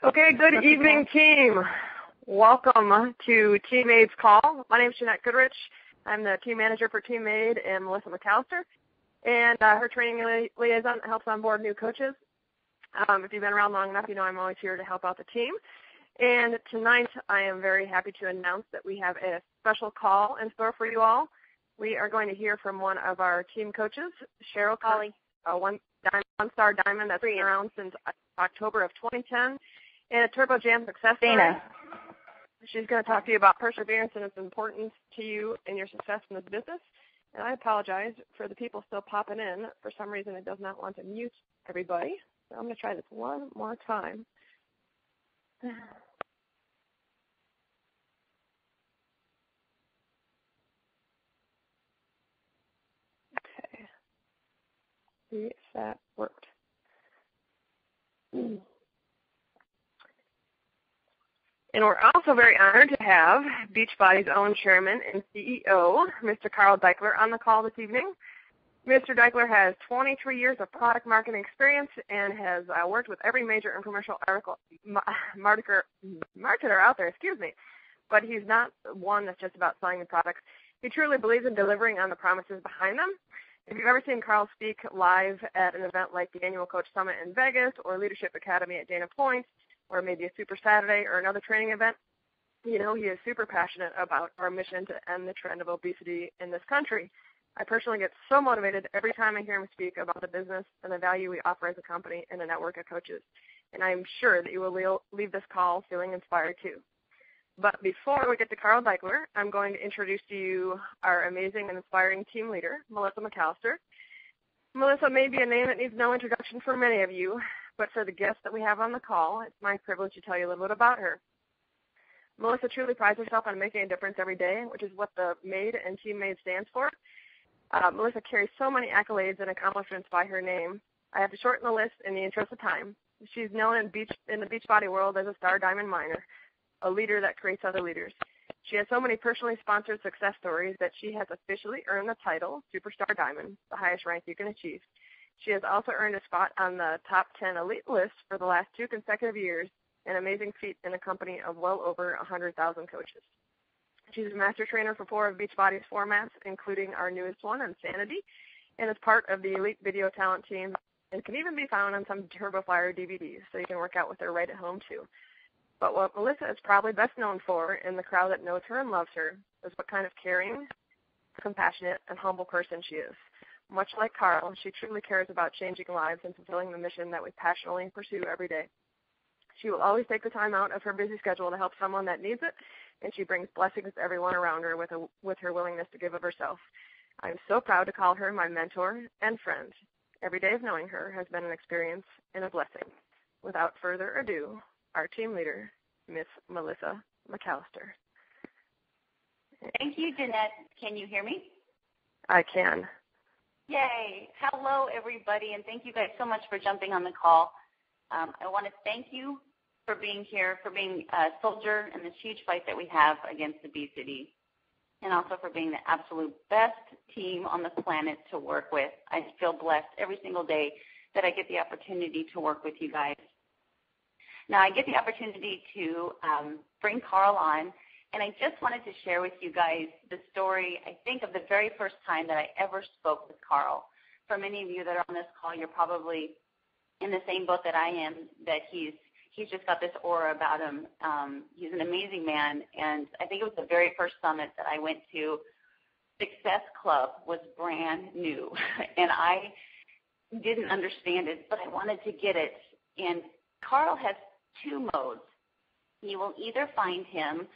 Okay, good evening, team. Welcome to Team Aid's call. My name is Jeanette Goodrich. I'm the team manager for Team Aid and Melissa McAllister, and her training liaison helps onboard new coaches. If you've been around long enough, you know I'm always here to help out the team. And tonight, I am very happy to announce that we have a special call in store for you all. We are going to hear from one of our team coaches, Cheryl Colley, a one-star diamond that's been around since October of 2010, and a Turbo Jam success story. Dana. She's going to talk to you about perseverance and its importance to you and your success in this business. And I apologize for the people still popping in. For some reason, it does not want to mute everybody. So I'm going to try this one more time. Okay. See if that worked. And we're also very honored to have Beachbody's own chairman and CEO, Mr. Carl Daikeler, on the call this evening. Mr. Daikeler has 23 years of product marketing experience and has worked with every major infomercial marketer out there, but he's not one that's just about selling the products. He truly believes in delivering on the promises behind them. If you've ever seen Carl speak live at an event like the Annual Coach Summit in Vegas or Leadership Academy at Dana Point, or maybe a Super Saturday or another training event, you know he is super passionate about our mission to end the trend of obesity in this country. I personally get so motivated every time I hear him speak about the business and the value we offer as a company and a network of coaches. And I'm sure that you will leave this call feeling inspired too. But before we get to Carl Daikeler, I'm going to introduce to you our amazing and inspiring team leader, Melissa McAllister. Melissa may be a name that needs no introduction for many of you, but for the guests that we have on the call, it's my privilege to tell you a little bit about her. Melissa truly prides herself on making a difference every day, which is what the MAID and Team MAID stands for. Melissa carries so many accolades and accomplishments by her name. I have to shorten the list in the interest of time. She's known in the Beachbody world as a star diamond miner, a leader that creates other leaders. She has so many personally sponsored success stories that she has officially earned the title Superstar Diamond, the highest rank you can achieve. She has also earned a spot on the top 10 elite list for the last 2 consecutive years, an amazing feat in a company of well over 100,000 coaches. She's a master trainer for 4 of Beachbody's formats, including our newest one, Insanity, and is part of the elite video talent team and can even be found on some Turbo Flyer DVDs, so you can work out with her right at home too. But what Melissa is probably best known for in the crowd that knows her and loves her is what kind of caring, compassionate, and humble person she is. Much like Carl, she truly cares about changing lives and fulfilling the mission that we passionately pursue every day. She will always take the time out of her busy schedule to help someone that needs it, and she brings blessings to everyone around her with her willingness to give of herself. I'm so proud to call her my mentor and friend. Every day of knowing her has been an experience and a blessing. Without further ado, our team leader, Miss Melissa McAllister. Thank you, Jeanette. Can you hear me? I can. Yay. Hello, everybody, and thank you guys so much for jumping on the call. I want to thank you for being here, for being a soldier in this huge fight that we have against obesity, and also for being the absolute best team on the planet to work with. I feel blessed every single day that I get the opportunity to work with you guys. Now, I get the opportunity to bring Carl on, and I just wanted to share with you guys the story, I think, of the very first time that I ever spoke with Carl. For many of you that are on this call, you're probably in the same boat that I am, that he's just got this aura about him. He's an amazing man, and I think it was the very first summit that I went to. Success Club was brand new, and I didn't understand it, but I wanted to get it. And Carl has 2 modes. You will either find him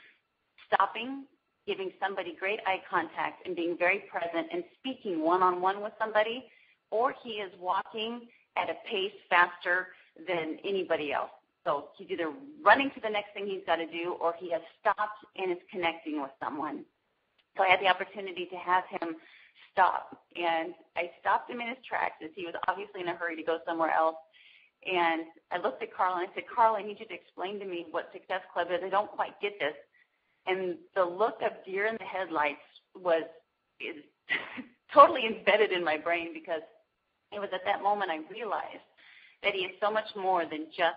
stopping, giving somebody great eye contact and being very present and speaking one-on-one with somebody, or he is walking at a pace faster than anybody else. So he's either running to the next thing he's got to do, or he has stopped and is connecting with someone. So I had the opportunity to have him stop, and I stopped him in his tracks as he was obviously in a hurry to go somewhere else. And I looked at Carl and I said, Carl, I need you to explain to me what Success Club is. I don't quite get this. And the look of deer in the headlights is totally embedded in my brain, because it was at that moment I realized that he is so much more than just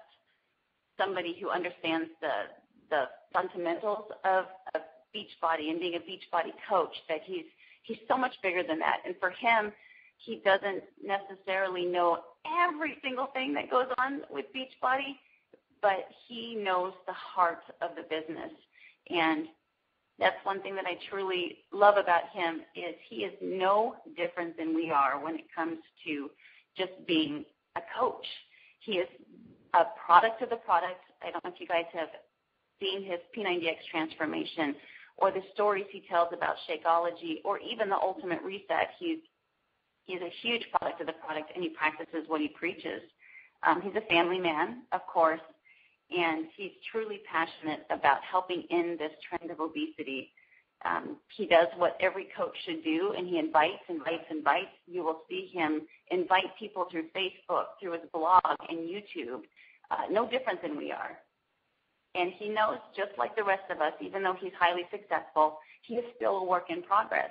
somebody who understands the fundamentals of Beachbody and being a Beachbody coach, that he's so much bigger than that. And for him, he doesn't necessarily know every single thing that goes on with Beachbody, but he knows the heart of the business. And that's one thing that I truly love about him, is he is no different than we are when it comes to just being a coach. He is a product of the product. I don't know if you guys have seen his P90X transformation or the stories he tells about Shakeology or even the Ultimate Reset. He's a huge product of the product, and he practices what he preaches. He's a family man, of course, and he's truly passionate about helping end this trend of obesity. He does what every coach should do, and he invites. You will see him invite people through Facebook, through his blog and YouTube, no different than we are. And he knows, just like the rest of us, even though he's highly successful, he is still a work in progress.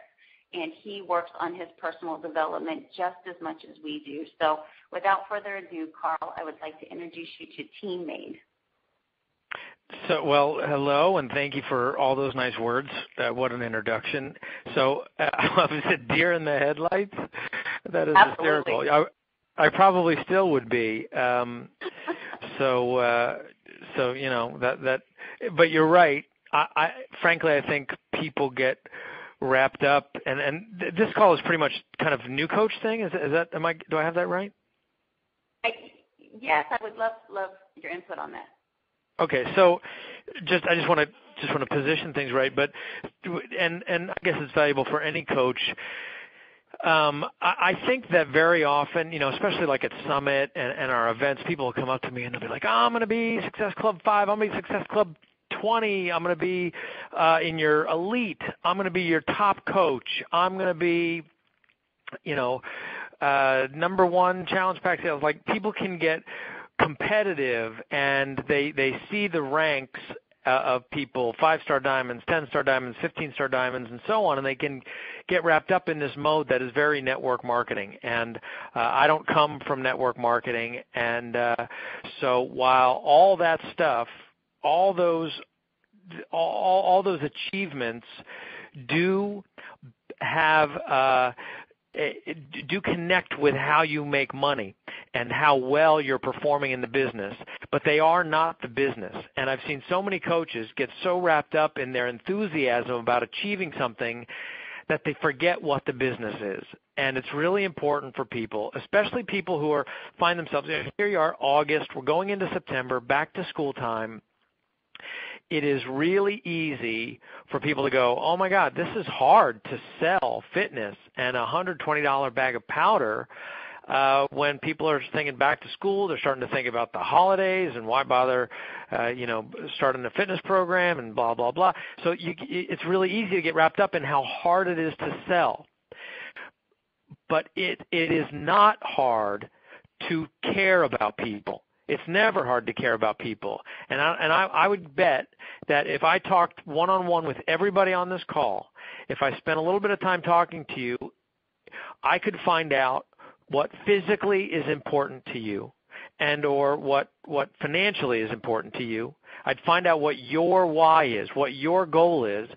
And he works on his personal development just as much as we do. So without further ado, Carl, I would like to introduce you to Team Made. So, well, hello, and thank you for all those nice words. What an introduction. So I was a deer in the headlights. That is Absolutely. hysterical. I probably still would be. So you know that. But you're right. Frankly, I think people get wrapped up, and this call is pretty much kind of new coach thing. Is that? Do I have that right? Yes, I would love your input on that. Okay, so I just want to position things right, but and I guess it's valuable for any coach. I think that very often, especially like at Summit and our events, people will come up to me and they'll be like, "Oh, I'm going to be Success Club 5. I'm going to be Success Club 20. I'm going to be in your elite. I'm going to be your top coach. I'm going to be, number one challenge pack sales." Like, people can get competitive, and they see the ranks of people, 5-star diamonds, 10-star diamonds, 15-star diamonds, and so on, and they can get wrapped up in this mode that is very network marketing. And I don't come from network marketing, and so while all that stuff, all those achievements do have do connect with how you make money and how well you're performing in the business, but they are not the business. And I've seen so many coaches get so wrapped up in their enthusiasm about achieving something that they forget what the business is. And it's really important for people, especially people who find themselves, here you are, August, we're going into September, back to school time. It is really easy for people to go, "Oh my God, this is hard to sell fitness and a $120 bag of powder." When people are thinking back to school, they're starting to think about the holidays and why bother, starting a fitness program and blah, blah, blah. So it's really easy to get wrapped up in how hard it is to sell. But it is not hard to care about people. It's never hard to care about people. And I would bet that if I talked one-on-one with everybody on this call, if I spent a little bit of time talking to you, I could find out what physically is important to you and or what financially is important to you. I'd find out what your why is, what your goal is,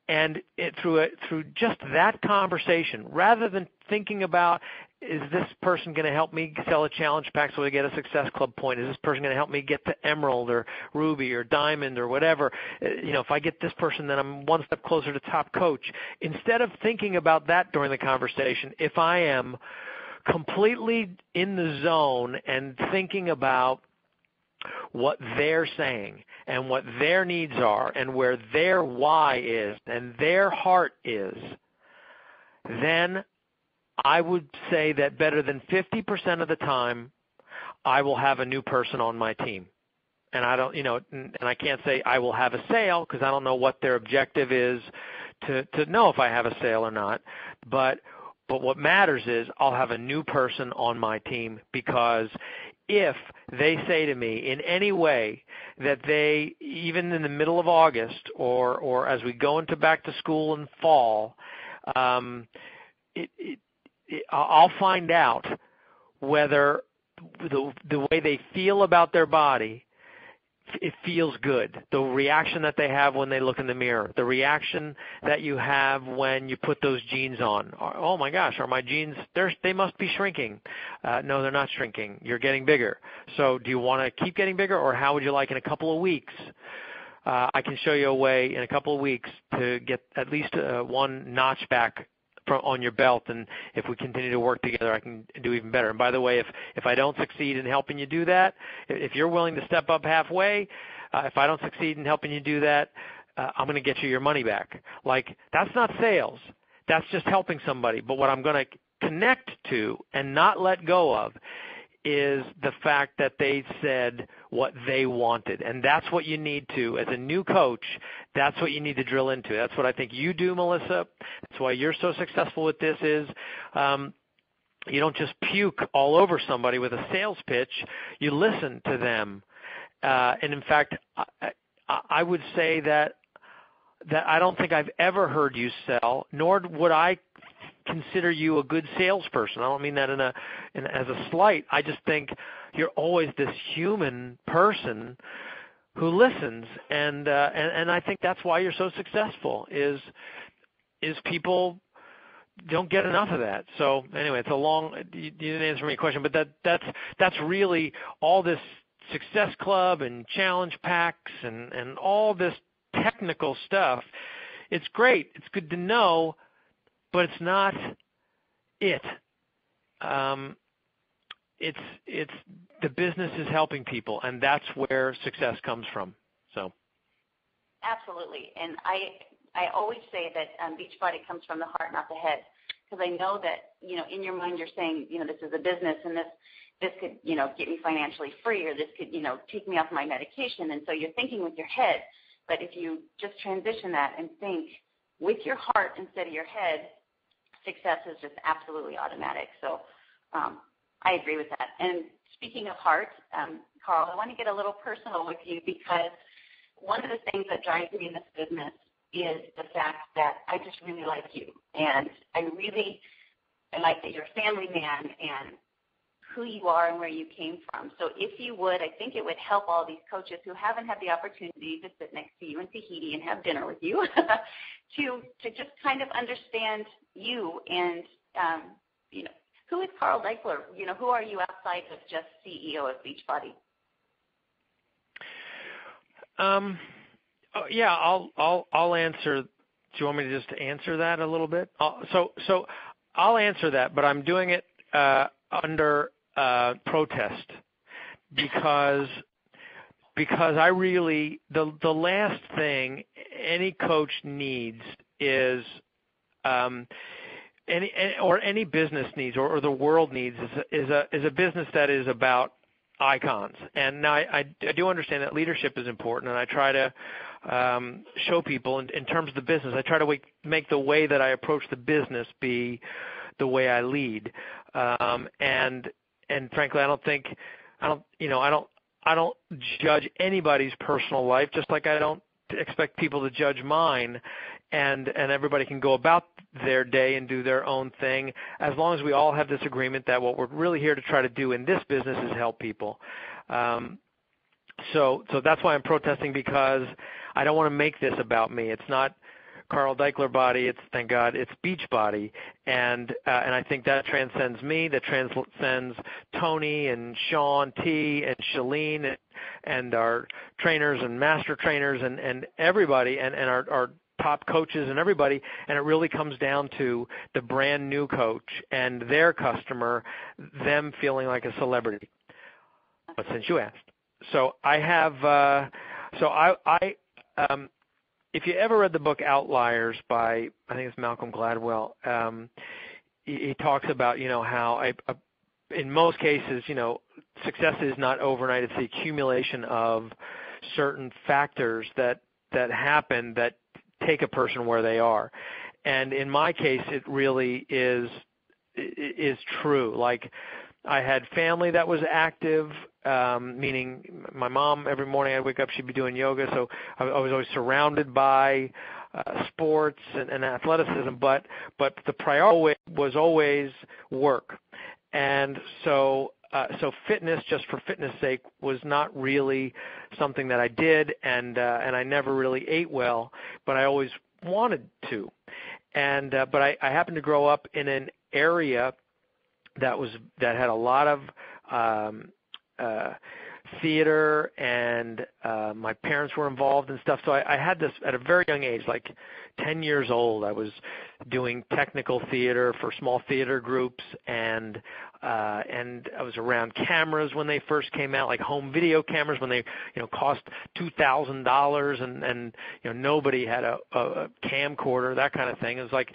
and through just that conversation, rather than thinking about, is this person going to help me sell a challenge pack so I get a Success Club point? Is this person going to help me get to Emerald or Ruby or Diamond or whatever? If I get this person, then I'm one step closer to top coach. Instead of thinking about that during the conversation, if I am completely in the zone and thinking about what they're saying and what their needs are and where their why is and their heart is, then I would say that better than 50% of the time, I will have a new person on my team. And I don't, and I can't say I will have a sale because I don't know what their objective is to know if I have a sale or not. But what matters is I'll have a new person on my team, because if they say to me in any way that they, even in the middle of August or as we go into back to school in fall, I'll find out whether the way they feel about their body it feels good. The reaction that they have when they look in the mirror, the reaction that you have when you put those jeans on. Oh my gosh, are my jeans, they must be shrinking. No, they're not shrinking. You're getting bigger. So do you want to keep getting bigger, or how would you like in a couple of weeks? I can show you a way in a couple of weeks to get at least one notch back on your belt, and if we continue to work together, I can do even better. And by the way, if I don't succeed in helping you do that, if you're willing to step up halfway, if I don't succeed in helping you do that, I'm going to get you your money back. Like, that's not sales. That's just helping somebody. But what I'm going to connect to and not let go of is the fact that they said what they wanted. And that's what you need to, as a new coach, that's what you need to drill into. That's what I think you do, Melissa. That's why you're so successful with this is you don't just puke all over somebody with a sales pitch. You listen to them. And in fact, I would say that I don't think I've ever heard you sell, nor would I consider you a good salesperson. I don't mean that as a slight. I just think you're always this human person who listens, and I think that's why you're so successful. Is people don't get enough of that. So anyway, it's a long. You didn't answer my question, but that's really all this Success Club and challenge packs and all this technical stuff. It's great. It's good to know. But it's not it. It's the business is helping people, and that's where success comes from. So, absolutely. And I always say that Beachbody comes from the heart, not the head, because I know that in your mind you're saying this is a business, and this could get me financially free, or this could take me off my medication, and so you're thinking with your head. But if you just transition that and think with your heart instead of your head, success is just absolutely automatic. So I agree with that. And speaking of heart, Carl, I want to get a little personal with you, because one of the things that drives me in this business is the fact that I just really like you. And I like that you're a family man and who you are and where you came from. So if you would, I think it would help all these coaches who haven't had the opportunity to sit next to you in Tahiti and have dinner with you to just kind of understand you and, who is Carl Daikeler? Who are you outside of just CEO of Beachbody? Yeah, I'll answer. Do you want me to just answer that a little bit? So I'll answer that, but I'm doing it under protest because I really the last thing any coach needs is any business needs or the world needs is a business that is about icons. And now I do understand that leadership is important, and I try to show people in terms of the business. I try to make the way that I approach the business be the way I lead. And frankly, I don't judge anybody's personal life, just like I don't expect people to judge mine. And everybody can go about their day and do their own thing, as long as we all have this agreement that what we're really here to try to do in this business is help people. So that's why I'm protesting, because I don't want to make this about me. It's not Carl Daikeler Body. It's, thank God, it's Beachbody, and I think that transcends me. That transcends Tony and Sean T and Shalene and our trainers and master trainers and everybody and our top coaches and everybody. And it really comes down to the brand new coach and their customer, them feeling like a celebrity. But since you asked, so I have if you ever read the book Outliers by, I think it's Malcolm Gladwell, he talks about, how in most cases, success is not overnight. It's the accumulation of certain factors that happen that take a person where they are. And in my case, it really is true. Like, I had family that was active, meaning my mom, every morning I'd wake up, she'd be doing yoga. So I was always surrounded by sports and athleticism, but the priority was always work. And so so fitness, just for fitness' sake, was not really something that I did, and I never really ate well, but I always wanted to. And but I happened to grow up in an area that had a lot of theater, and my parents were involved and stuff. So I had this at a very young age, like 10 years old. I was doing technical theater for small theater groups, and I was around cameras when they first came out, like home video cameras when they cost $2,000, and nobody had a camcorder, that kind of thing. It was like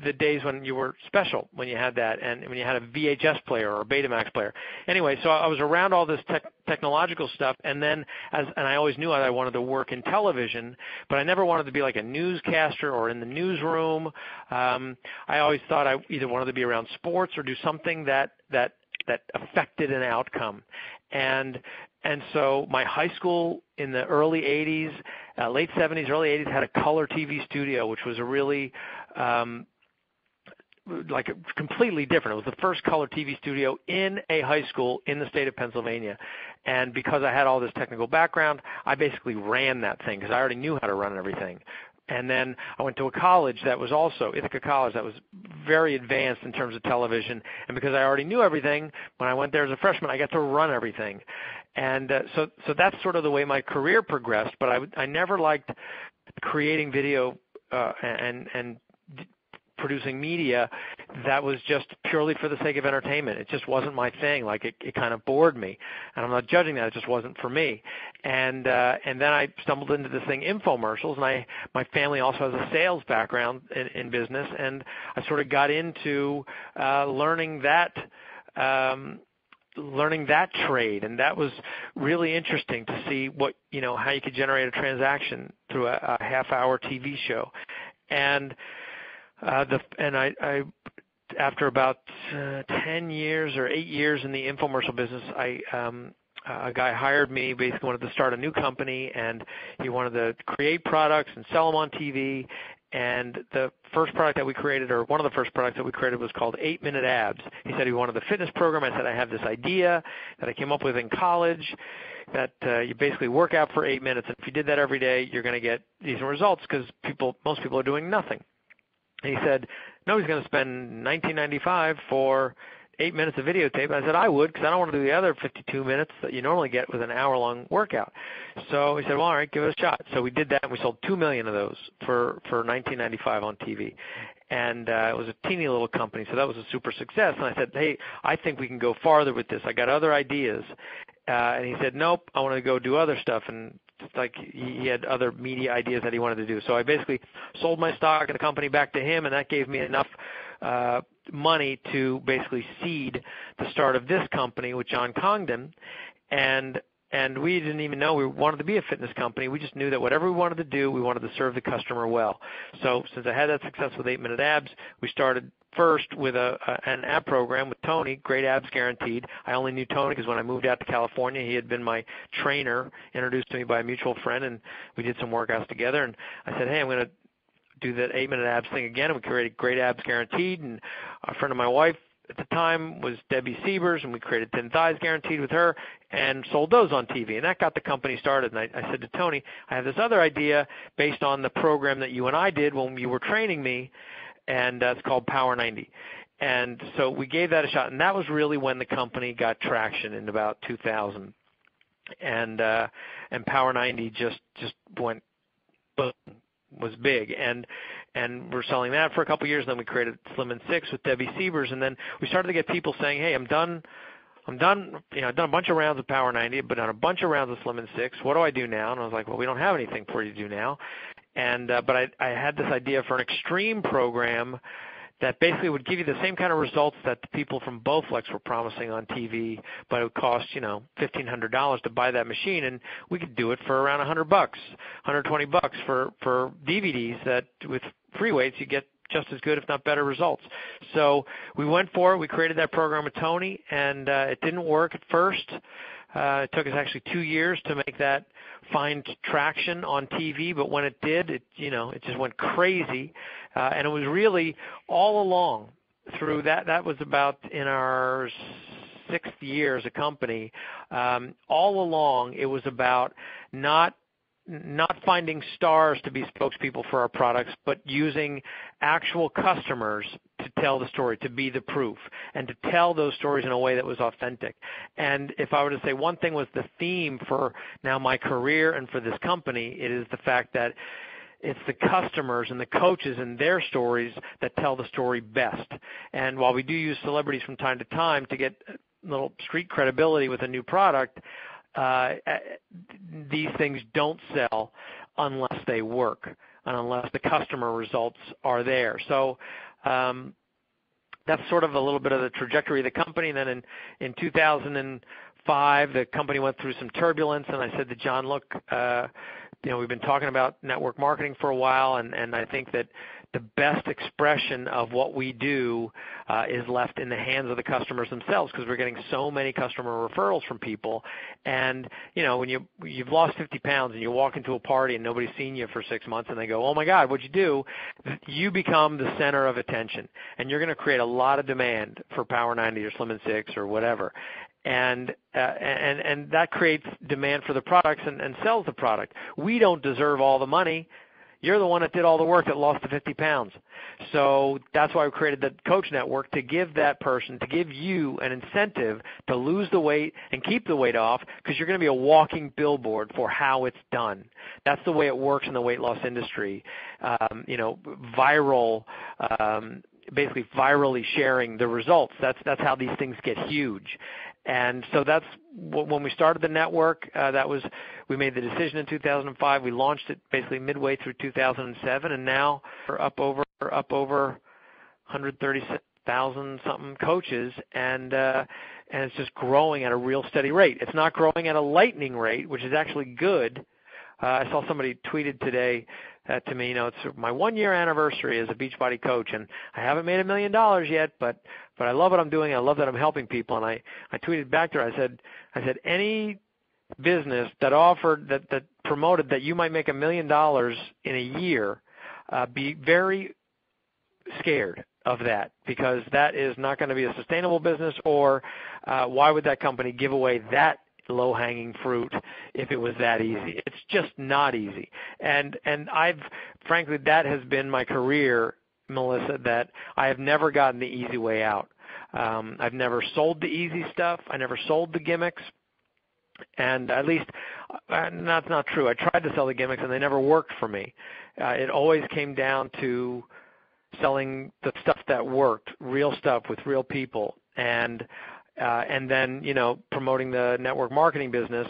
the days when you were special, when you had that, and when you had a VHS player or a Betamax player. Anyway, so I was around all this technological stuff, and then and I always knew I wanted to work in television, but I never wanted to be like a newscaster or in the newsroom. I always thought I either wanted to be around sports or do something that affected an outcome. And so my high school in the early 80s, late 70s, early 80s, had a color TV studio, which was a really like completely different. It was the first color TV studio in a high school in the state of Pennsylvania. And because I had all this technical background, I basically ran that thing because I already knew how to run everything. And then I went to a college that was also, Ithaca College, that was very advanced in terms of television. And because I already knew everything, when I went there as a freshman, I got to run everything. And so that's sort of the way my career progressed. But I never liked creating video and producing media that was just purely for the sake of entertainment. It just wasn't my thing. Like it kind of bored me, and I'm not judging that. It just wasn't for me. And then I stumbled into this thing, infomercials, and my family also has a sales background in business, and I sort of got into learning that trade, and that was really interesting to see what how you could generate a transaction through a half-hour TV show. And I after about 10 years or 8 years in the infomercial business, a guy hired me, basically wanted to start a new company, and he wanted to create products and sell them on TV. And the first product that we created, or one of the first products that we created, was called 8-Minute Abs. He said he wanted the fitness program. I said, I have this idea that I came up with in college that you basically work out for 8 minutes. And if you did that every day, you're going to get decent results because most people are doing nothing. And he said, nobody's going to spend $19.95 for 8 minutes of videotape. And I said, I would, because I don't want to do the other 52 minutes that you normally get with an hour-long workout. So he said, well, all right, give it a shot. So we did that, and we sold 2 million of those for $19.95 on TV. And it was a teeny little company, so that was a super success. And I said, hey, I think we can go farther with this. I got other ideas. And he said, nope, I want to go do other stuff. And like he had other media ideas that he wanted to do. So I basically sold my stock in the company back to him, and that gave me enough money to basically seed the start of this company with John Congdon. And we didn't even know we wanted to be a fitness company. We just knew that whatever we wanted to do, we wanted to serve the customer well. So since I had that success with 8-Minute Abs, we started first with an ab program with Tony, Great Abs Guaranteed. I only knew Tony because when I moved out to California, he had been my trainer, introduced to me by a mutual friend, and we did some workouts together. And I said, hey, I'm going to do that 8-Minute Abs thing again, and we created Great Abs Guaranteed. And a friend of my wife at the time was Debbie Siebers, and we created Thin Thighs Guaranteed with her and sold those on TV. And that got the company started. And I said to Tony, I have this other idea based on the program that you and I did when you were training me, and it's called Power 90. And so we gave that a shot, and that was really when the company got traction in about 2000. And Power 90 just went boom, was big. And we're selling that for a couple of years. Then we created Slim and Six with Debbie Siebers, and then we started to get people saying, hey, I'm done. I've done a bunch of rounds of Power 90, but done a bunch of rounds of Slim and Six. What do I do now? And I was like, well, we don't have anything for you to do now. And but I had this idea for an extreme program that basically would give you the same kind of results that the people from Bowflex were promising on TV, but it would cost, $1,500 to buy that machine, and we could do it for around $100, $120 for DVDs that with free weights you get just as good, if not better, results. So we went for it. We created that program with Tony, and it didn't work at first. It took us actually 2 years to make that find traction on TV, but when it did, it just went crazy. And it was really all along through that. That was about in our 6th year as a company, all along it was about not finding stars to be spokespeople for our products, but using actual customers to tell the story, to be the proof, and to tell those stories in a way that was authentic. And if I were to say one thing was the theme for now my career and for this company, it is the fact that it's the customers and the coaches and their stories that tell the story best. And while we do use celebrities from time to time to get a little street credibility with a new product, these things don't sell unless they work and unless the customer results are there. So that's sort of a little bit of the trajectory of the company. And then in 2005, the company went through some turbulence, and I said to John, look, we've been talking about network marketing for a while, and I think that the best expression of what we do is left in the hands of the customers themselves, because we're getting so many customer referrals from people. And, when you've lost 50 pounds and you walk into a party and nobody's seen you for 6 months and they go, oh, my God, what'd you do? You become the center of attention, and you're going to create a lot of demand for Power 90 or Slim in 6 or whatever. And that creates demand for the products and sells the product. We don't deserve all the money. You're the one that did all the work that lost the 50 pounds. So that's why we created the Coach Network, to give that person, to give you an incentive to lose the weight and keep the weight off, because you're going to be a walking billboard for how it's done. That's the way it works in the weight loss industry. Basically virally sharing the results. That's how these things get huge. And so that's when we started the network. We made the decision in 2005. We launched it basically midway through 2007, and now we're up over 136,000 something coaches, and it's just growing at a real steady rate. It's not growing at a lightning rate, which is actually good. I saw somebody tweeted today to me, it's my 1-year anniversary as a Beachbody coach, and I haven't made $1 million yet, but I love what I'm doing. I love that I'm helping people. And I tweeted back to her. I said, any business that offered, that promoted that you might make $1 million in a year, be very scared of that, because that is not going to be a sustainable business, or why would that company give away that low-hanging fruit if it was that easy? It's just not easy. And frankly, that has been my career, Melissa, that I have never gotten the easy way out. I've never sold the easy stuff. I never sold the gimmicks. And at least, that's not true. I tried to sell the gimmicks, and they never worked for me. It always came down to selling the stuff that worked, real stuff with real people. And then, promoting the network marketing business,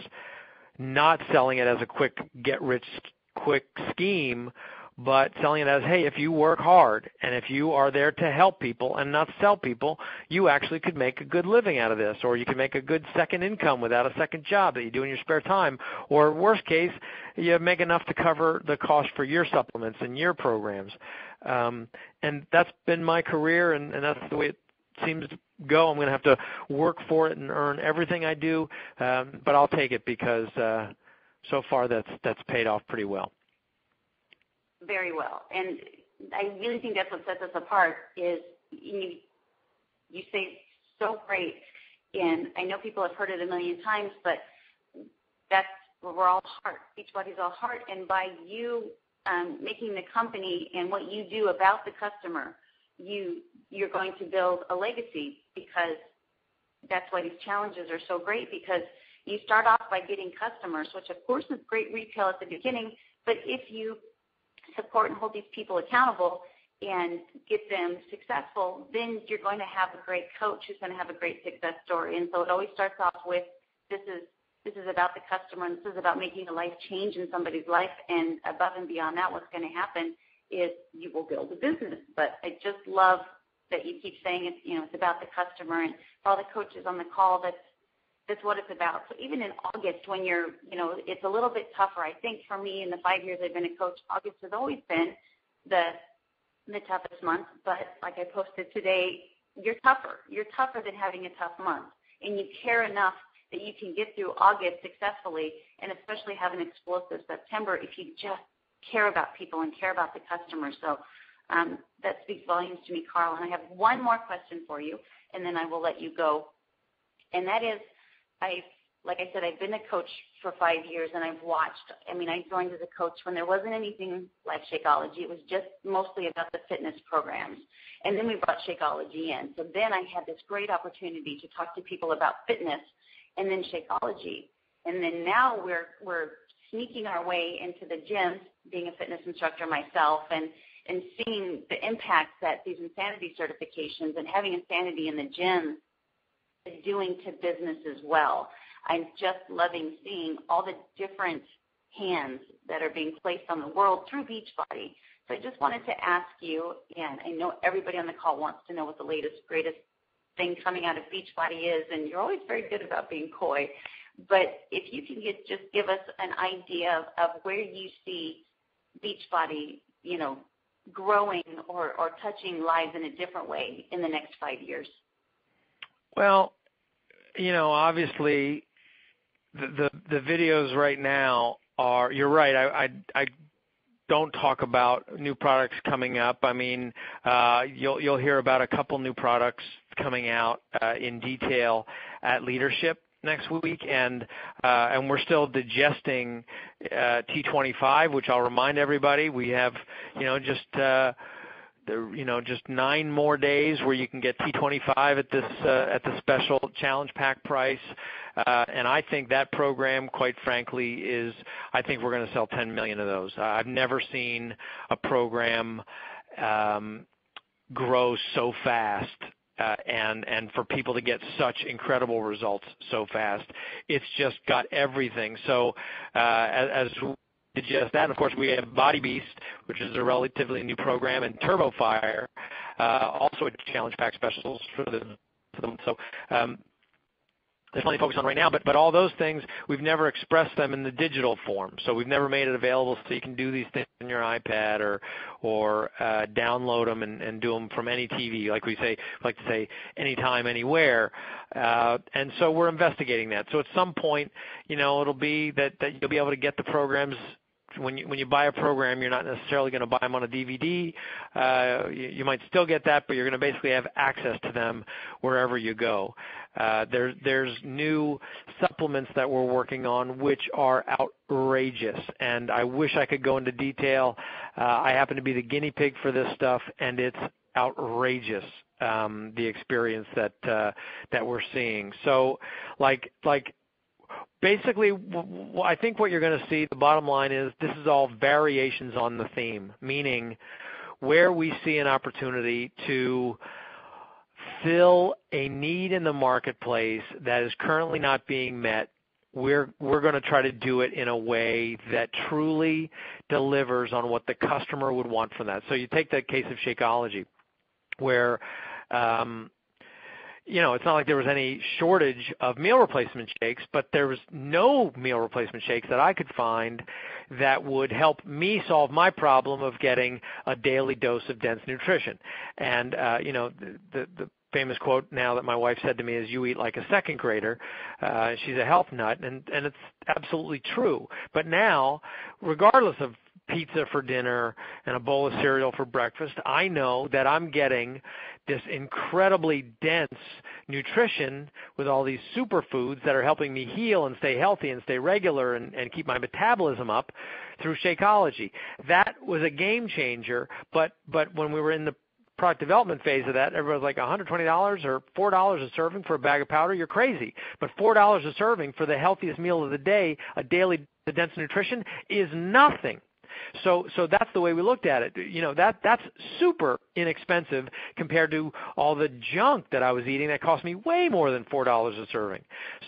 not selling it as a quick get-rich-quick scheme, but selling it as, hey, if you work hard and if you are there to help people and not sell people, you actually could make a good living out of this, or you can make a good second income without a second job that you do in your spare time, or worst case, you make enough to cover the cost for your supplements and your programs. And that's been my career, and that's the way it seems to go. I'm going to have to work for it and earn everything I do, but I'll take it, because so far that's paid off pretty well. Very well. And I really think that's what sets us apart is you say so great, and I know people have heard it a million times, but we're all heart. Beachbody's all heart, and by you making the company and what you do about the customer, you're going to build a legacy, because that's why these challenges are so great, because you start off by getting customers, which of course is great retail at the beginning, but if you support and hold these people accountable and get them successful, then you're going to have a great coach who's going to have a great success story. And so it always starts off with, this is about the customer, and this is about making a life change in somebody's life, and above and beyond that, what's going to happen is you will build a business. But I just love that you keep saying it's about the customer, and for all the coaches on the call, that's what it's about. So even in August, when it's a little bit tougher. I think for me, in the 5 years I've been a coach, August has always been the toughest month. But like I posted today, you're tougher. You're tougher than having a tough month, and you care enough that you can get through August successfully, and especially have an explosive September if you just care about people and care about the customer. So that speaks volumes to me, Carl. And I have one more question for you, and then I will let you go. And that is, like I said, I've been a coach for 5 years, and I've watched. I mean, I joined as a coach when there wasn't anything like Shakeology. It was just mostly about the fitness programs. And then we brought Shakeology in. So then I had this great opportunity to talk to people about fitness and then Shakeology. And then now we're sneaking our way into the gyms, being a fitness instructor myself, and seeing the impact that these insanity certifications and having insanity in the gym is doing to business as well. I'm just loving seeing all the different hands that are being placed on the world through Beachbody. So I just wanted to ask you, and I know everybody on the call wants to know what the latest, greatest thing coming out of Beachbody is, and you're always very good about being coy. But if you can just give us an idea of where you see Beachbody, growing or touching lives in a different way in the next 5 years. Well, obviously the videos right now are, you're right, I don't talk about new products coming up. I mean, you'll hear about a couple new products coming out in detail at Leadership next week, and we're still digesting T25, which I'll remind everybody we have, just 9 more days where you can get T25 at the special challenge pack price, and I think that program, quite frankly, I think we're going to sell 10 million of those. I've never seen a program grow so fast. And for people to get such incredible results so fast, it's just got everything. So as we digest that, and of course we have Body Beast, which is a relatively new program, and Turbo Fire, also a challenge pack specials for them. So there's plenty to focus on right now, but all those things, we've never expressed them in the digital form. So we've never made it available so you can do these things on your iPad or download them and do them from any TV, like we like to say, anytime, anywhere. And so we're investigating that. So at some point, it'll be that you'll be able to get the programs. When you buy a program, you're not necessarily going to buy them on a DVD. You might still get that, but you're going to basically have access to them wherever you go. There's new supplements that we're working on which are outrageous, and I wish I could go into detail. I happen to be the guinea pig for this stuff, and it's outrageous, the experience that we're seeing. So basically, I think what you're going to see, the bottom line is this is all variations on the theme, meaning where we see an opportunity to fill a need in the marketplace that is currently not being met, we're going to try to do it in a way that truly delivers on what the customer would want from that. So you take the case of Shakeology, where it's not like there was any shortage of meal replacement shakes, but there was no meal replacement shakes that I could find that would help me solve my problem of getting a daily dose of dense nutrition. And, the famous quote now that my wife said to me is, "You eat like a second grader." She's a health nut, and it's absolutely true. But now, regardless of pizza for dinner and a bowl of cereal for breakfast, I know that I'm getting this incredibly dense nutrition with all these superfoods that are helping me heal and stay healthy and stay regular and keep my metabolism up through Shakeology. That was a game changer, but when we were in the product development phase of that, everybody was like $120 or $4 a serving for a bag of powder. You're crazy. But $4 a serving for the healthiest meal of the day, a daily dense nutrition, is nothing. So that's the way we looked at it. That's super inexpensive compared to all the junk that I was eating that cost me way more than $4 a serving.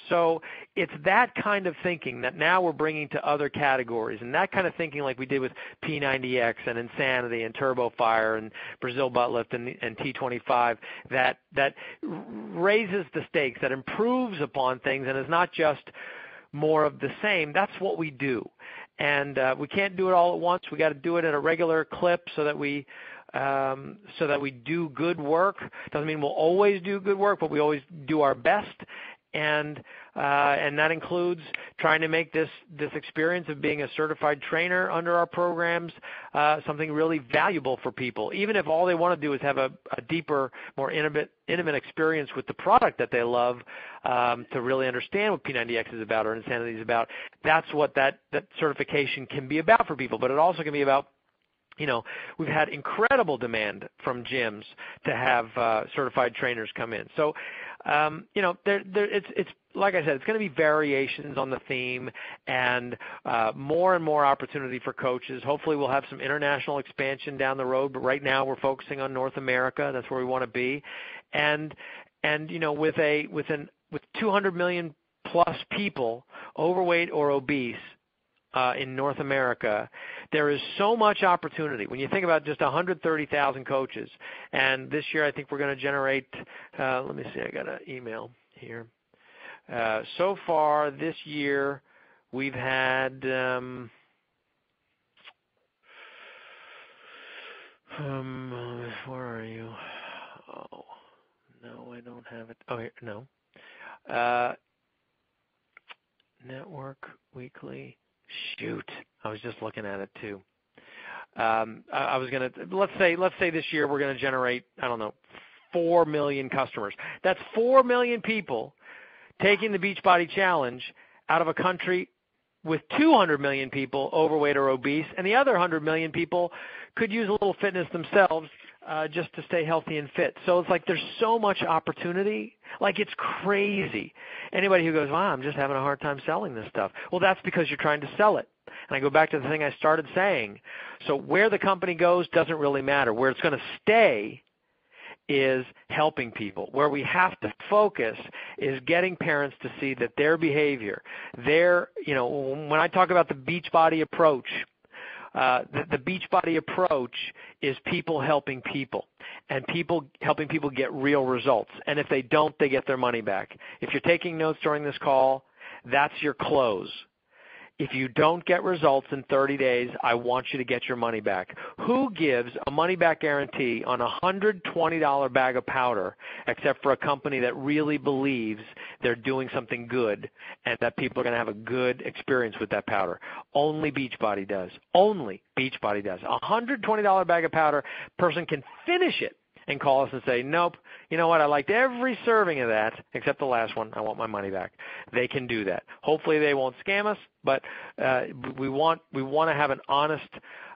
So it's that kind of thinking that now we're bringing to other categories, and that kind of thinking like we did with P90X and Insanity and Turbo Fire and Brazil Butt Lift and T25, that raises the stakes, that improves upon things and is not just more of the same. That's what we do. And we can't do it all at once. We got to do it at a regular clip so that we do good work. Doesn't mean we'll always do good work, but we always do our best. And and that includes trying to make this experience of being a certified trainer under our programs something really valuable for people, even if all they want to do is have a deeper, more intimate experience with the product that they love, to really understand what P90X is about or Insanity is about. That's what that certification can be about for people, but it also can be about, we've had incredible demand from gyms to have certified trainers come in. So, it's like I said, it's going to be variations on the theme and more and more opportunity for coaches. Hopefully we'll have some international expansion down the road, but right now we're focusing on North America. That's where we want to be. And with 200 million plus people overweight or obese, in North America, there is so much opportunity. When you think about just 130,000 coaches, and this year I think we're going to generate, let me see, I got an email here. So far this year, we've had, where are you? Oh, no, I don't have it. Oh, here, no. Network Weekly. Shoot, I was just looking at it too. I was going to, let's say this year we're going to generate, 4 million customers. That's 4 million people taking the Beachbody Challenge out of a country with 200 million people overweight or obese, and the other 100 million people could use a little fitness themselves just to stay healthy and fit. So it's like there's so much opportunity, like it's crazy. Anybody who goes, wow, I'm just having a hard time selling this stuff. Well, that's because you're trying to sell it. And I go back to the thing I started saying. So where the company goes doesn't really matter. Where it's going to stay is helping people. Where we have to focus is getting parents to see that their behavior, when I talk about the Beachbody approach, the Beachbody approach is people helping people, and people helping people get real results. And if they don't, they get their money back. If you're taking notes during this call, that's your close. If you don't get results in 30 days, I want you to get your money back. Who gives a money-back guarantee on a $120 bag of powder except for a company that really believes they're doing something good and that people are going to have a good experience with that powder? Only Beachbody does. Only Beachbody does. A $120 bag of powder, person can finish it and call us and say, nope, you know what, I liked every serving of that except the last one. I want my money back. They can do that. Hopefully they won't scam us, but we want to have an honest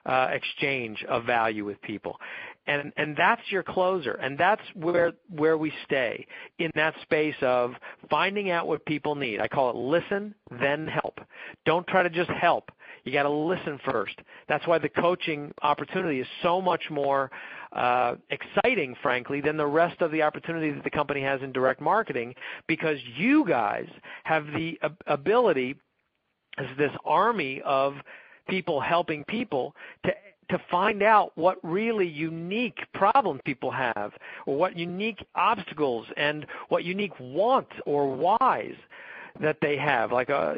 exchange of value with people. And that's your closer, and that's where we stay, in that space of finding out what people need. I call it listen, then help. Don't try to just help. You got to listen first. That's why the coaching opportunity is so much more exciting, frankly, than the rest of the opportunities that the company has in direct marketing, because you guys have the ability, as this army of people helping people, to find out what really unique problems people have, or what unique obstacles and what unique wants or whys that they have, like a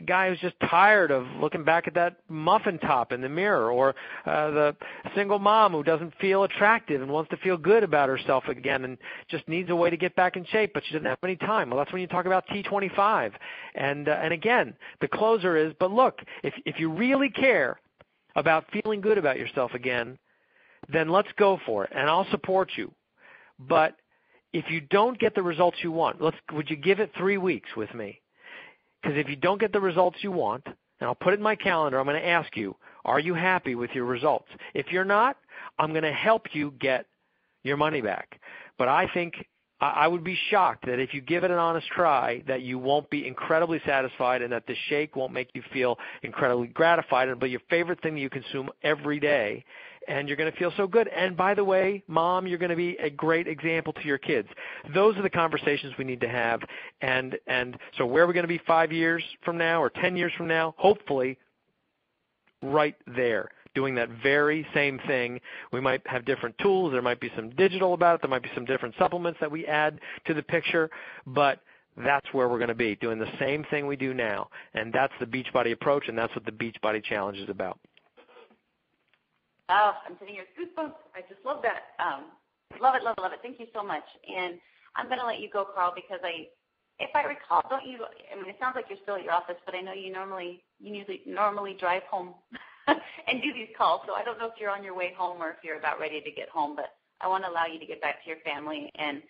guy who's just tired of looking back at that muffin top in the mirror, or the single mom who doesn't feel attractive and wants to feel good about herself again and just needs a way to get back in shape, but she doesn't have any time. Well, that's when you talk about T25. And again, the closer is, but look, if you really care about feeling good about yourself again, then let's go for it, and I'll support you. But if you don't get the results you want, would you give it 3 weeks with me? Because if you don't get the results you want, and I'll put it in my calendar, I'm going to ask you, are you happy with your results? If you're not, I'm going to help you get your money back. But I think I would be shocked that if you give it an honest try, that you won't be incredibly satisfied, and that the shake won't make you feel incredibly gratified. It'll be your favorite thing you consume every day, and you're going to feel so good. And by the way, Mom, you're going to be a great example to your kids. Those are the conversations we need to have. And so where are we going to be 5 years from now or 10 years from now? Hopefully right there, doing that very same thing. We might have different tools. There might be some digital about it. There might be some different supplements that we add to the picture, but that's where we're going to be, doing the same thing we do now. And that's the Beachbody approach, and that's what the Beachbody Challenge is about. Oh, I'm sitting here goosebumps. I just love that. Love it, love it, love it. Thank you so much. And I'm going to let you go, Carl, because I if I recall, don't you? I mean, it sounds like you're still at your office, but I know you usually normally drive home and do these calls. So I don't know if you're on your way home or if you're about ready to get home. But I want to allow you to get back to your family. And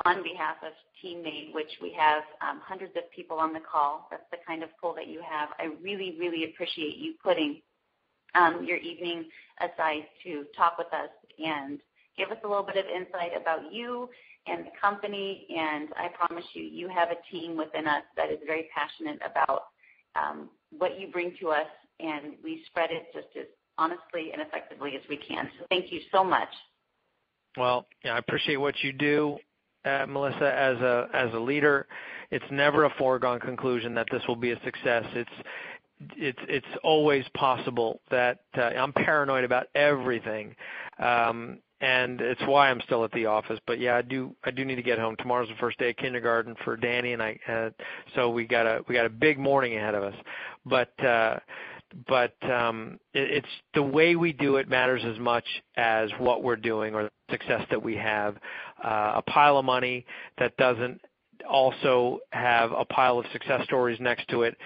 on behalf of Team Made, which we have hundreds of people on the call, that's the kind of pull that you have. I really, really appreciate you putting your evening aside to talk with us and give us a little bit of insight about you and the company, and I promise you, you have a team within us that is very passionate about what you bring to us, and we spread it just as honestly and effectively as we can. So thank you so much. Well, yeah, I appreciate what you do, Melissa, as a leader. It's never a foregone conclusion that this will be a success. It's always possible that I'm paranoid about everything. And it's why I'm still at the office. But yeah, I do need to get home. Tomorrow's the first day of kindergarten for Danny, and so we got a big morning ahead of us. But it's the way we do it matters as much as what we're doing or the success that we have. A pile of money that doesn't also have a pile of success stories next to it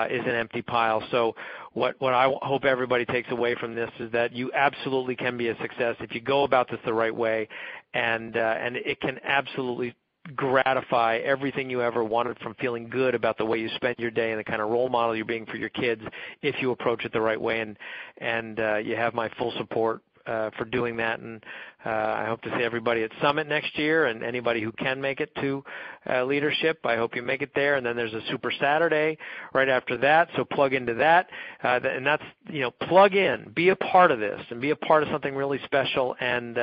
is an empty pile. So what I hope everybody takes away from this is that you absolutely can be a success if you go about this the right way, and it can absolutely gratify everything you ever wanted from feeling good about the way you spend your day and the kind of role model you're being for your kids if you approach it the right way. And you have my full support for doing that, and I hope to see everybody at Summit next year, and anybody who can make it to leadership, I hope you make it there. And then there's a Super Saturday right after that, so plug into that, and that's, plug in, be a part of this, and be a part of something really special. And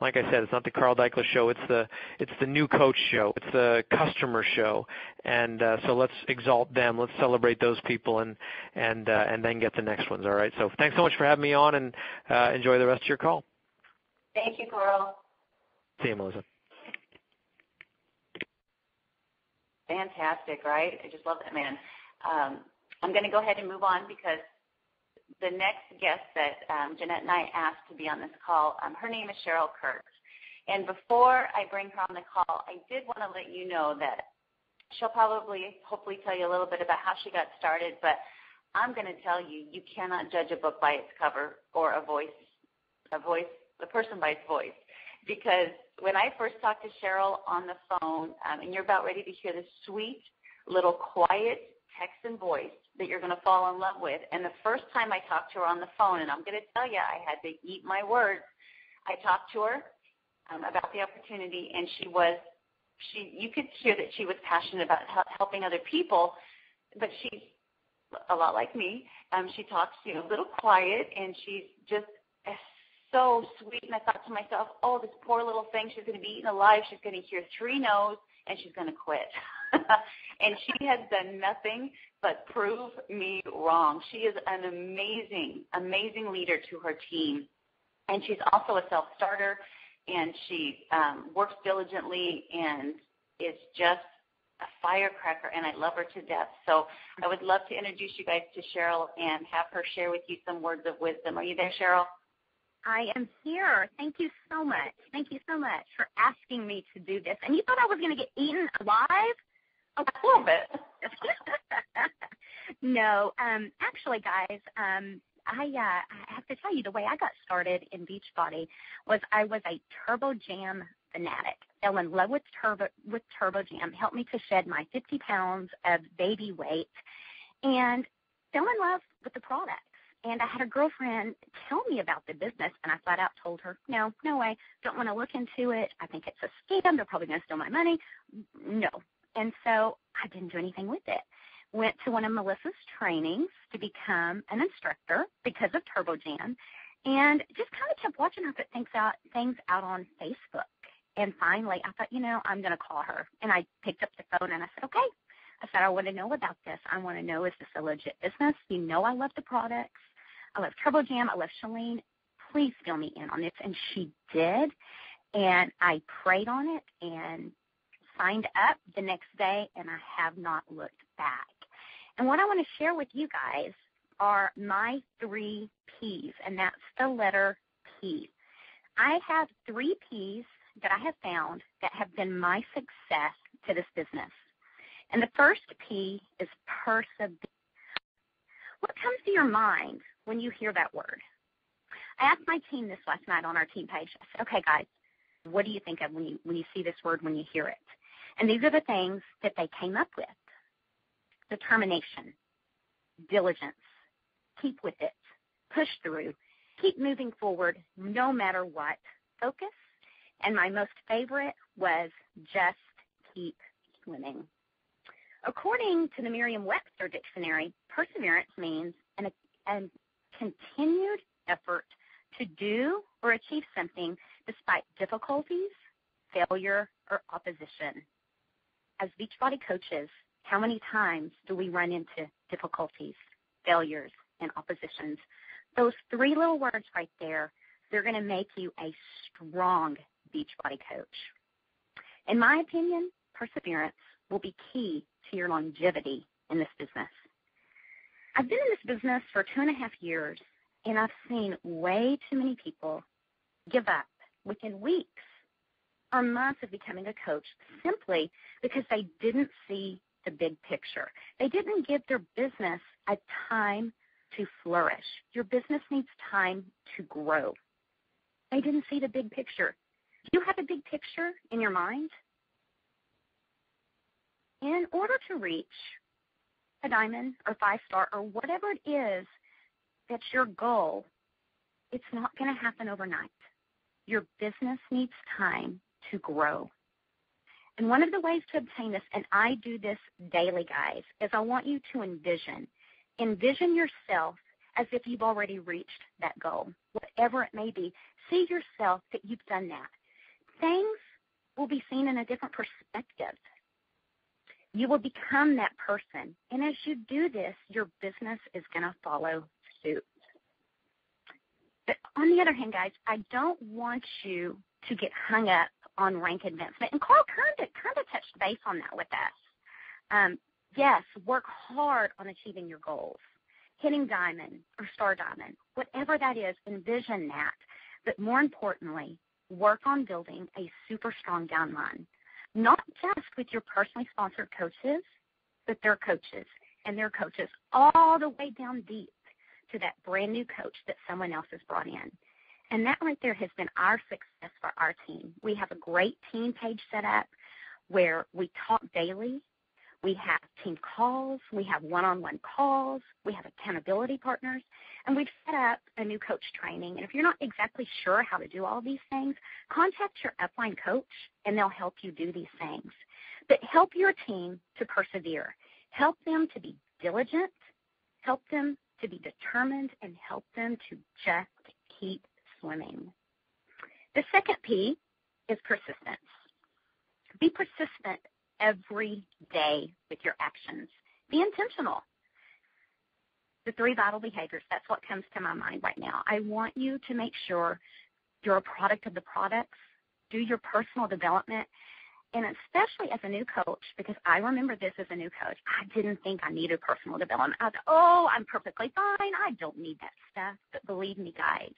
like I said, it's not the Carl Daikeler show, it's the new coach show, it's the customer show, and so let's exalt them, let's celebrate those people, and then get the next ones. All right, so thanks so much for having me on, and enjoy the rest of your call. Thank you, Carl. See you, Melissa. Fantastic, right? I just love that, man. I'm going to go ahead and move on because the next guest that Jeanette and I asked to be on this call, her name is Cheryl Kurtz. And before I bring her on the call, I did want to let you know that she'll hopefully tell you a little bit about how she got started, but I'm going to tell you, you cannot judge a book by its cover or a person by its voice. Because when I first talked to Cheryl on the phone, and you're about ready to hear this sweet, little quiet Texan voice that you're going to fall in love with. And the first time I talked to her on the phone, and I'm going to tell you, I had to eat my words. I talked to her about the opportunity, and you could hear that she was passionate about helping other people, but she's a lot like me. She talks, a little quiet, and she's just so sweet. And I thought to myself, oh, this poor little thing, she's going to be eaten alive. She's going to hear 3 no's, and she's going to quit. And she has done nothing but prove me wrong. She is an amazing, amazing leader to her team. And she's also a self-starter, and she works diligently and is just a firecracker, and I love her to death. So I would love to introduce you guys to Cheryl and have her share with you some words of wisdom. Are you there, Cheryl? I am here. Thank you so much. Thank you so much for asking me to do this. And you thought I was going to get eaten alive? A little bit. No. Actually, guys, I have to tell you, the way I got started in Beachbody was I was a Turbo Jam fanatic. Fell in love with Turbo Jam, helped me to shed my 50 pounds of baby weight, and fell in love with the product. And I had a girlfriend tell me about the business, and I flat out told her, no way, don't want to look into it. I think it's a scam. They're probably going to steal my money. No. And so I didn't do anything with it. Went to one of Melissa's trainings to become an instructor because of Turbo Jam, and just kind of kept watching her put things out on Facebook. And finally, I thought, I'm going to call her. And I picked up the phone, and I said, okay. I said, I want to know about this. I want to know, is this a legit business? I love the products. I love Turbo Jam. I love Shalene. Please fill me in on this. And she did. And I prayed on it and signed up the next day, and I have not looked back. And what I want to share with you guys are my 3 Ps, and that's the letter P. I have 3 Ps that I have found that have been my success to this business. And the first P is persevere. What comes to your mind when you hear that word? I asked my team this last night on our team page. I said, okay, guys, what do you think of when you see this word, when you hear it? And these are the things that they came up with. Determination, diligence, keep with it, push through, keep moving forward no matter what, focus, and my most favorite was just keep swimming. According to the Merriam-Webster dictionary, perseverance means a continued effort to do or achieve something despite difficulties, failure, or opposition. As Beachbody coaches, how many times do we run into difficulties, failures, and oppositions? Those three little words right there, they're going to make you a strong Beachbody coach. In my opinion, perseverance will be key to your longevity in this business. I've been in this business for 2.5 years, and I've seen way too many people give up within weeks or months of becoming a coach simply because they didn't see the big picture. They didn't give their business a time to flourish. Your business needs time to grow. They didn't see the big picture. Do you have a big picture in your mind? In order to reach a diamond or 5-star or whatever it is that's your goal, it's not going to happen overnight. Your business needs time to grow. And one of the ways to obtain this, and I do this daily, guys, is I want you to envision yourself as if you've already reached that goal, whatever it may be. See yourself that you've done that. Things will be seen in a different perspective. You will become that person. And as you do this, your business is going to follow suit. But on the other hand, guys, I don't want you to get hung up on rank advancement. And Carl kind of touched base on that with us. Yes, work hard on achieving your goals, hitting diamond or star diamond, whatever that is, envision that. But more importantly, work on building a super strong downline, not just with your personally sponsored coaches, but their coaches and their coaches all the way down deep to that brand new coach that someone else has brought in. And that right there has been our success for our team. We have a great team page set up where we talk daily. We have team calls. We have one-on-one calls. We have accountability partners. And we've set up a new coach training. And if you're not exactly sure how to do all these things, contact your upline coach, and they'll help you do these things. But help your team to persevere. Help them to be diligent. Help them to be determined, and help them to just keep swimming. The second P is persistence. Be persistent every day with your actions. Be intentional. The 3 vital behaviors, that's what comes to my mind right now. I want you to make sure you're a product of the products. Do your personal development. And especially as a new coach, because I remember this as a new coach, I didn't think I needed personal development. I thought, I'm perfectly fine. I don't need that stuff. But believe me, guys,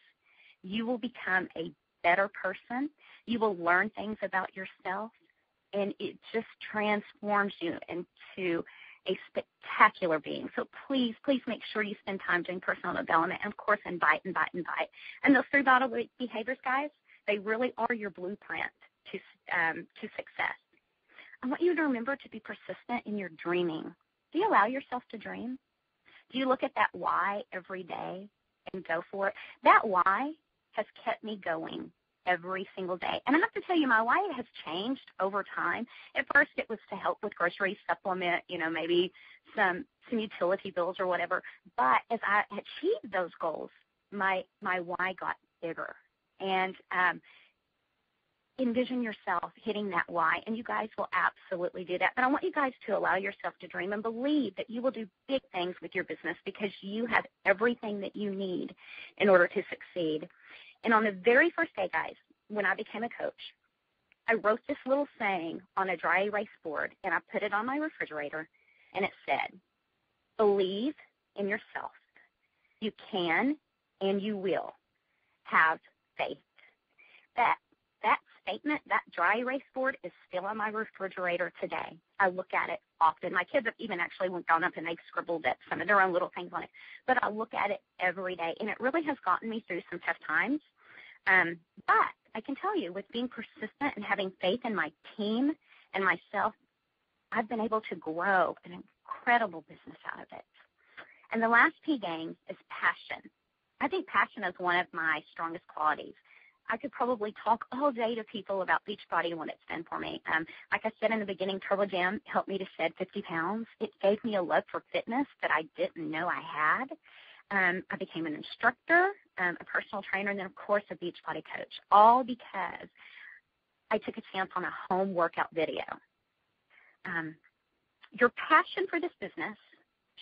you will become a better person. You will learn things about yourself, and it just transforms you into a spectacular being. So please, please make sure you spend time doing personal development, and, of course, invite. And those 3 vital behaviors, guys, they really are your blueprint to success. I want you to remember to be persistent in your dreaming. Do you allow yourself to dream? Do you look at that why every day and go for it? That why has kept me going every single day. And I have to tell you, my why has changed over time. At first, it was to help with grocery supplement, maybe some utility bills or whatever. But as I achieved those goals, my why got bigger. And envision yourself hitting that why, and you guys will absolutely do that. But I want you guys to allow yourself to dream and believe that you will do big things with your business, because you have everything that you need in order to succeed. And on the very first day, guys, when I became a coach, I wrote this little saying on a dry erase board, and I put it on my refrigerator, and it said, believe in yourself. You can and you will. Have faith. That's statement, that dry erase board is still on my refrigerator today. I look at it often. My kids have even actually gone up and they've scribbled it, some of their own little things on it. But I look at it every day, and it really has gotten me through some tough times. But I can tell you, with being persistent and having faith in my team and myself, I've been able to grow an incredible business out of it. And the last P, gang, is passion. I think passion is one of my strongest qualities. I could probably talk all day to people about Beachbody and what it's done for me. Like I said in the beginning, Turbo Jam helped me to shed 50 pounds. It gave me a love for fitness that I didn't know I had. I became an instructor, a personal trainer, and then, of course, a Beachbody coach, all because I took a chance on a home workout video. Your passion for this business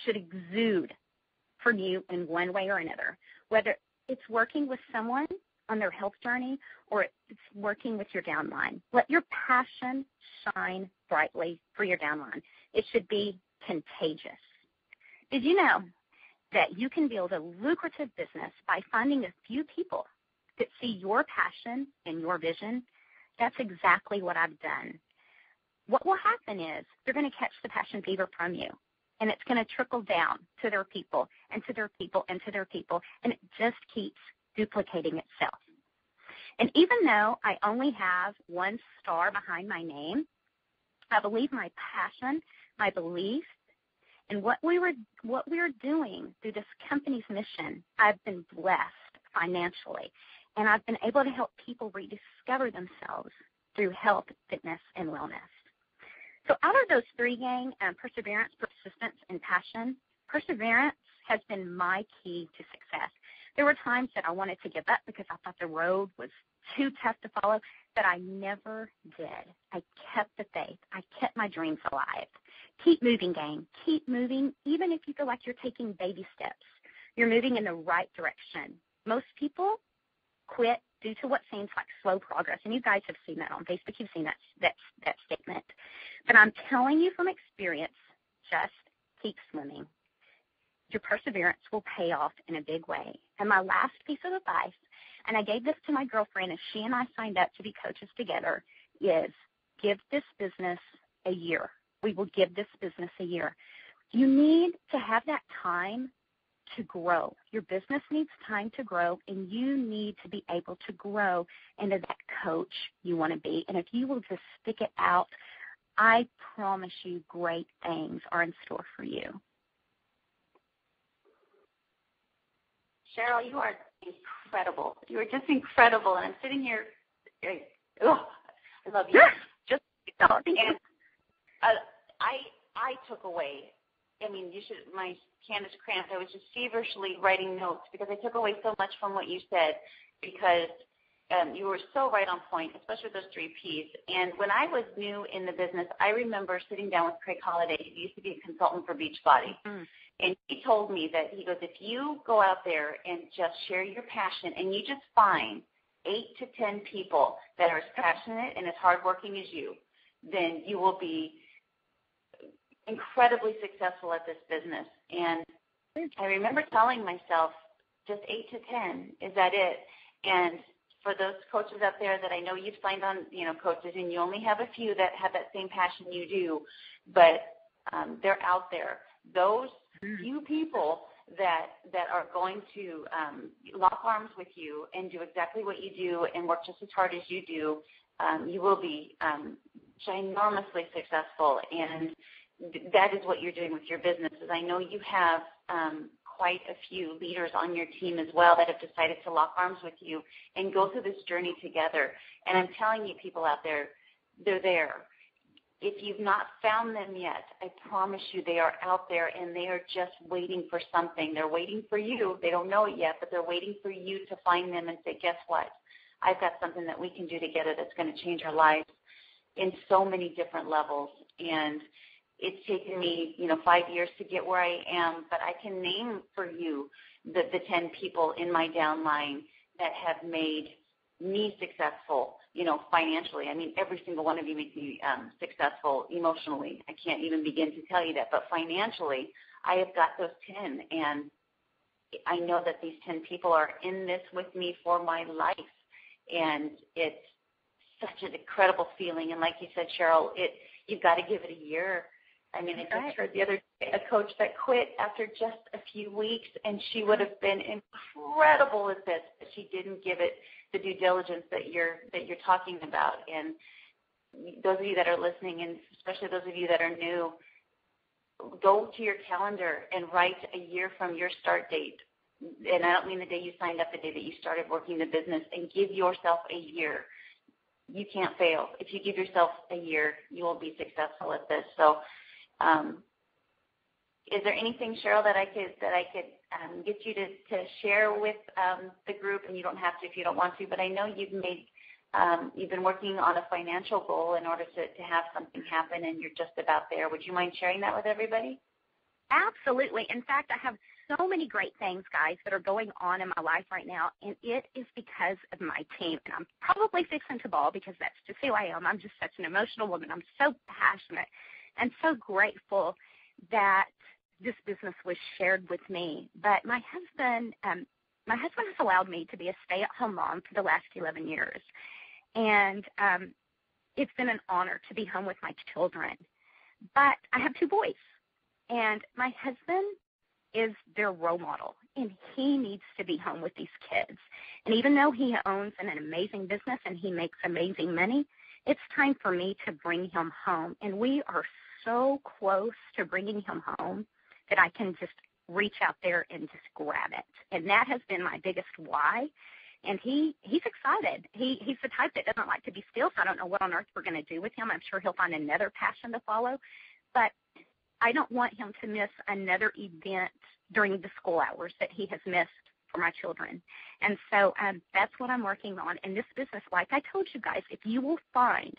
should exude from you in one way or another, whether it's working with someone on their health journey or it's working with your downline. Let your passion shine brightly for your downline. It should be contagious. Did you know that you can build a lucrative business by finding a few people that see your passion and your vision? That's exactly what I've done. What will happen is they're going to catch the passion fever from you, and it's going to trickle down to their people and to their people and to their people, and it just keeps duplicating itself. And even though I only have one star behind my name, I believe my passion, my belief, and what we're doing through this company's mission, I've been blessed financially, and I've been able to help people rediscover themselves through health, fitness, and wellness. So out of those three, gang, perseverance, persistence, and passion, perseverance has been my key to success. There were times that I wanted to give up because I thought the road was too tough to follow, but I never did. I kept the faith. I kept my dreams alive. Keep moving, gang. Keep moving, even if you feel like you're taking baby steps. You're moving in the right direction. Most people quit due to what seems like slow progress, and you guys have seen that on Facebook. You've seen that statement. But I'm telling you from experience, just keep swimming. Your perseverance will pay off in a big way. And my last piece of advice, and I gave this to my girlfriend as she and I signed up to be coaches together, is give this business a year. We will give this business a year. You need to have that time to grow. Your business needs time to grow, and you need to be able to grow into that coach you want to be. And if you will just stick it out, I promise you great things are in store for you. Cheryl, you are incredible. You are just incredible. And I'm sitting here, I love you. Just and I took away. I mean, my Candace Krantz, I was just feverishly writing notes because I took away so much from what you said because you were so right on point, especially with those 3 Ps. And when I was new in the business, I remember sitting down with Craig Holliday. He used to be a consultant for Beachbody. Mm. And he told me that, he goes, if you go out there and just share your passion and you just find 8 to 10 people that are as passionate and as hardworking as you, then you will be incredibly successful at this business. And I remember telling myself, just 8 to 10, is that it? And for those coaches out there that I know you've signed on, coaches, and you only have a few that have that same passion you do, but they're out there. Those few people that are going to lock arms with you and do exactly what you do and work just as hard as you do, you will be ginormously successful. And that is what you're doing with your business. Is I know you have quite a few leaders on your team as well that have decided to lock arms with you and go through this journey together. And I'm telling you, people out there, they're there. If you've not found them yet, I promise you they are out there, and they are just waiting for something. They're waiting for you. They don't know it yet, but they're waiting for you to find them and say, guess what? I've got something that we can do together that's going to change our lives in so many different levels. And it's taken me, 5 years to get where I am, but I can name for you the 10 people in my downline that have made me successful, financially. I mean, every single one of you makes me successful emotionally. I can't even begin to tell you that. But financially, I have got those 10, and I know that these 10 people are in this with me for my life. And it's such an incredible feeling. And like you said, Cheryl, you've got to give it a year. I mean, I just heard the other day a coach that quit after just a few weeks, and she would have been incredible at this, but she didn't give it the due diligence that you're talking about. And those of you that are listening, and especially those of you that are new, go to your calendar and write a year from your start date. And I don't mean the day you signed up, the day that you started working the business, and give yourself a year. You can't fail. If you give yourself a year, you will be successful at this. So, is there anything, Cheryl, that I could get you to share with the group? And you don't have to if you don't want to, but I know you've been working on a financial goal in order to have something happen, and you're just about there. Would you mind sharing that with everybody? Absolutely. In fact, I have so many great things, guys, that are going on in my life right now, and it is because of my team. And I'm probably fixing to bawl because that's just who I am. I'm just such an emotional woman. I'm so passionate and so grateful that this business was shared with me. But my husband has allowed me to be a stay-at-home mom for the last 11 years. And it's been an honor to be home with my children. But I have 2 boys, and my husband is their role model, and he needs to be home with these kids. And even though he owns an amazing business and he makes amazing money, it's time for me to bring him home. And we are so close to bringing him home that I can just reach out there and just grab it. And that has been my biggest why. And he's excited. He's the type that doesn't like to be still, so I don't know what on earth we're going to do with him. I'm sure he'll find another passion to follow. But I don't want him to miss another event during the school hours that he has missed for my children. And so that's what I'm working on. In this business, like I told you guys, if you will find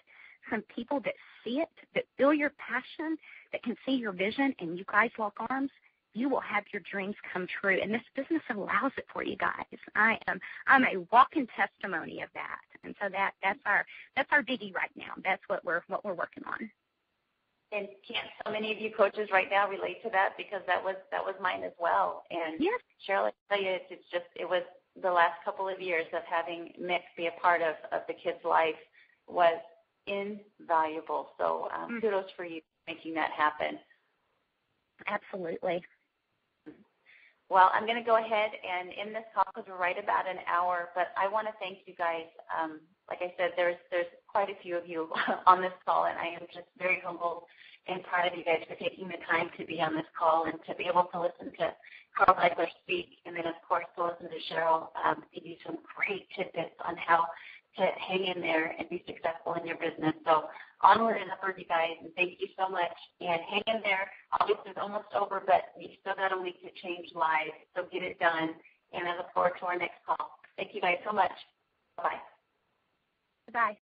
some people that see it, that feel your passion, that can see your vision, and you guys lock arms, you will have your dreams come true. And this business allows it for you guys. I'm a walking testimony of that. And so that's our biggie right now. That's what we're working on. And can't so many of you coaches right now relate to that, because that was mine as well. And yes, Cheryl, I tell you, it was the last couple of years of having Mick be a part of the kid's life was invaluable. So kudos for you making that happen. Absolutely. Well, I'm going to go ahead and end this call because we're right about an hour, but I want to thank you guys. Like I said, there's quite a few of you on this call, and I am just very humbled and proud of you guys for taking the time to be on this call and to be able to listen to Carl Daikeler speak, and then, of course, to listen to Cheryl give you some great tidbits on how to hang in there and be successful in your business. So onward and upward, you guys, and thank you so much. And hang in there. August is almost over, but you still got a week to change lives, so get it done. And I look forward to our next call. Thank you guys so much. Bye-bye. Bye.